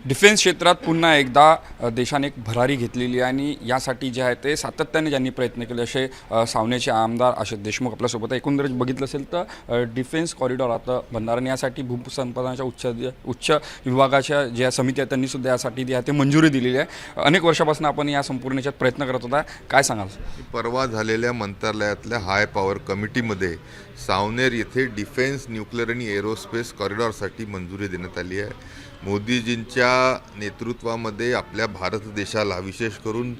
Defence क्षेत्रात पुन्हा एकदा देशाने एक भरारी घेतलेली आहे आणि यासाठी जे आहे ते सातत्याने ज्यांनी प्रयत्न केले असे सावनेचे आमदार अशोक देशमुख आपल्यासोबत आहे। एकंदरीत बघितलं असेल तर डिफेन्स कॉरिडॉर आता बनणार आणि यासाठी भूसंपादनाच्या उच्च विभागाच्या ज्या समिती आहेत त्यांनी सुद्धा यासाठी जी आहे ते मंजुरी दिलेली आहे। अनेक वर्षापासून आपण या संपूर्ण याच्यात प्रयत्न करत होता, काय सांगाल? परवा झालेल्या मंत्रालयातल्या हाय पॉवर कमिटीमध्ये सावनेर येथे डिफेन्स न्यूक्लिअर आणि एरोस्पेस कॉरिडॉरसाठी मंजुरी देण्यात आली आहे। मोदीजींच्या नेतृत्वामध्ये आपल्या भारत देशाला, विशेष करून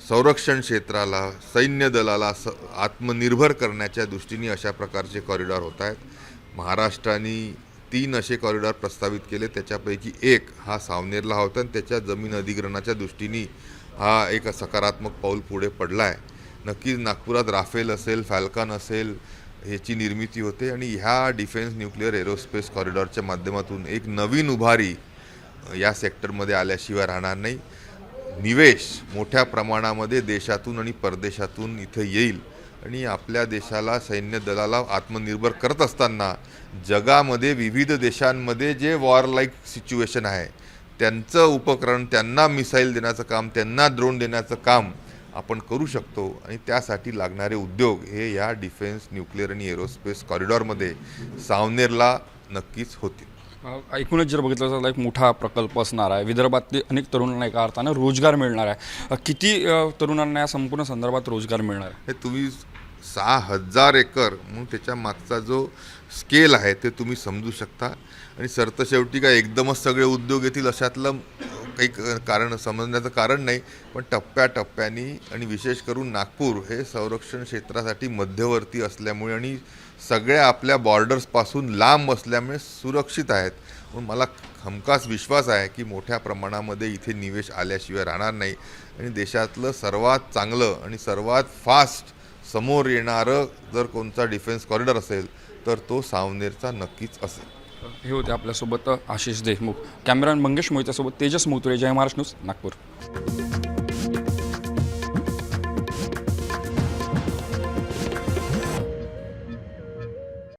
संरक्षण क्षेत्राला, सैन्य दलाला आत्मनिर्भर करण्याच्या दृष्टीने अशा प्रकारचे कॉरिडॉर होत आहेत। महाराष्ट्राने 3 असे कॉरिडॉर प्रस्तावित केले, त्याच्यापैकी एक हा सावनेरला होता आणि त्याच्या जमीन अधिग्रहणाच्या दृष्टीने हा एक सकारात्मक पाऊल पुढे पडला आहे। नक्कीच नागपुरात राफेल असेल, फॅल्कन असेल ह्याची निर्मिती होते आणि ह्या डिफेन्स न्यूक्लिअर एरोस्पेस कॉरिडॉरच्या माध्यमातून एक नवीन उभारी या सेक्टरमध्ये आल्याशिवाय राहणार नाही। निवेश मोठ्या प्रमाणामध्ये देशातून आणि परदेशातून इथे येईल आणि आपल्या देशाला, सैन्य दलाला आत्मनिर्भर करत असताना जगामध्ये विविध देशांमध्ये जे वॉर लाईक सिच्युएशन आहे त्यांचं उपकरण, त्यांना मिसाईल देण्याचं काम, त्यांना ड्रोन देण्याचं काम आपण करू शकतो आणि त्यासाठी लागणारे उद्योग हे या डिफेन्स न्यूक्लिअर आणि एरोस्पेस कॉरिडॉरमध्ये सावनेरला नक्कीच होतील। एकूणच जर बघितलं तर एक मोठा प्रकल्प असणार आहे। विदर्भातले अनेक तरुणांना एका अर्थानं रोजगार मिळणार आहे। किती तरुणांना या संपूर्ण संदर्भात रोजगार मिळणार आहे? हे तुम्ही 6000 एकर म्हणून त्याच्या मागचा जो स्केल आहे ते तुम्ही समजू शकता आणि सरतशेवटी काय एकदमच सगळे उद्योग येतील अशातलं काही कारण समजण्याचं कारण नाही, पण टप्प्याटप्प्याने आणि विशेष करून नागपूर हे संरक्षण क्षेत्रासाठी मध्यवर्ती असल्यामुळे आणि सगळ्या आपल्या बॉर्डर्सपासून लांब असल्यामुळे सुरक्षित आहेत। म्हणून मला हमखास विश्वास आहे की मोठ्या प्रमाणामध्ये इथे निवेश आल्याशिवाय राहणार नाही आणि देशातलं सर्वात चांगलं आणि सर्वात फास्ट समोर येणारं जर कोणता डिफेन्स कॉरिडॉर असेल तर तो सावनेरचा नक्कीच असेल। हे होते आपल्यासोबत आशिष देशमुख। कॅमेरामॅन मंगेश मोहित्यासोबत तेजस मोतुरे, जय महाराष्ट्र न्यूज, नागपूर।